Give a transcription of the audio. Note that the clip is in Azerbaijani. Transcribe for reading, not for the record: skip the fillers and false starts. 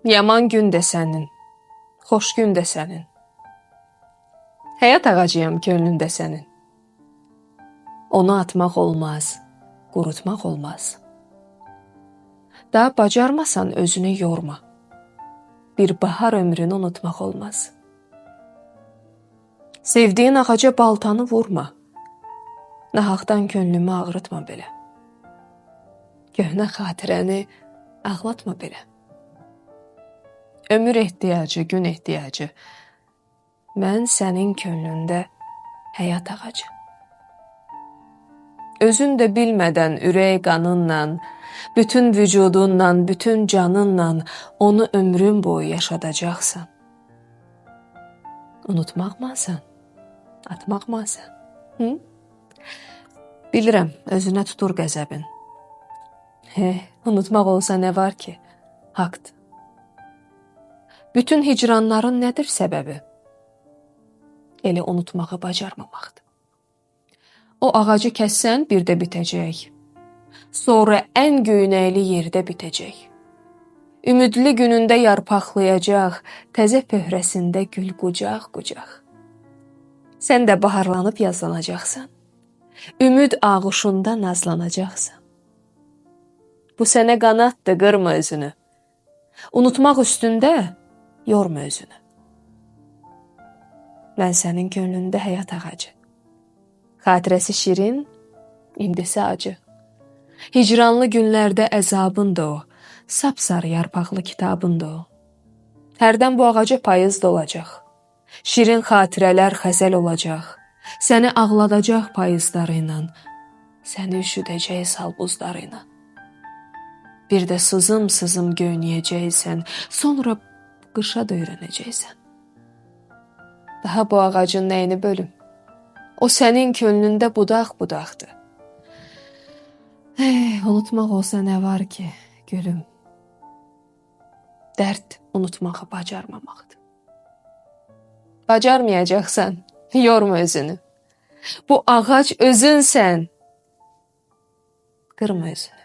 Yaman gün də sənin, xoş gün də sənin. Həyat ağacıyam könlündə sənin. Onu atmaq olmaz, qurutmaq olmaz. Daha bacarmasan özünü yorma. Bir bahar ömrünü unutmaq olmaz. Sevdiğin ağaca baltanı vurma. Nahaqdan könlümü ağrıtma belə. Köhnə xatirəni ağlatma belə. Ömür ehtiyacı, gün ehtiyacı. Mən sənin könlündə həyat ağacı. Özün də bilmədən ürək qanınla, bütün vücudunla, bütün canınla onu ömrün boyu yaşadacaqsan. Unutmaqmasan, atmaqmasan. Bilirəm, özünə tutur qəzəbin. Unutmaq olsa nə var ki? Haqdır. Bütün hicranların nədir səbəbi? Elə unutmağı bacarmamaqdır. O ağacı kəssən bir də bitəcək. Sonra ən göynəkli yerdə bitəcək. Ümidli günündə yarpaqlayacaq, təzə pöhrəsində gül qucaq-qucaq. Sən də baharlanıb yazlanacaqsan. Ümid ağuşunda nazlanacaqsan. Bu sənə qanaddır, qırma özünü. Unutmaq üstündə yorma özünü. Mən sənin könlündə həyat ağacı. Xatirəsi şirin, indisi acı. Hicranlı günlərdə əzabın da o, sapsarı yarpaqlı kitabın da o. Hərdən bu ağaca payız da olacaq. Şirin xatirələr xəzəl olacaq. Səni ağladacaq payızları ilə, səni üşüdəcək salbuzları ilə. Bir də sızım-sızım göynəyəcəksən, sonra qışa da öyrənəcəksən. Daha bu ağacın nəyini bölüm? O sənin könlündə budaq-budaqdır. Unutmaq olsa nə var ki, gülüm? Dərd unutmağı bacarmamaqdır. Bacarmayacaqsan, yorma özünü. Bu ağac özünsən. Qırma özünü.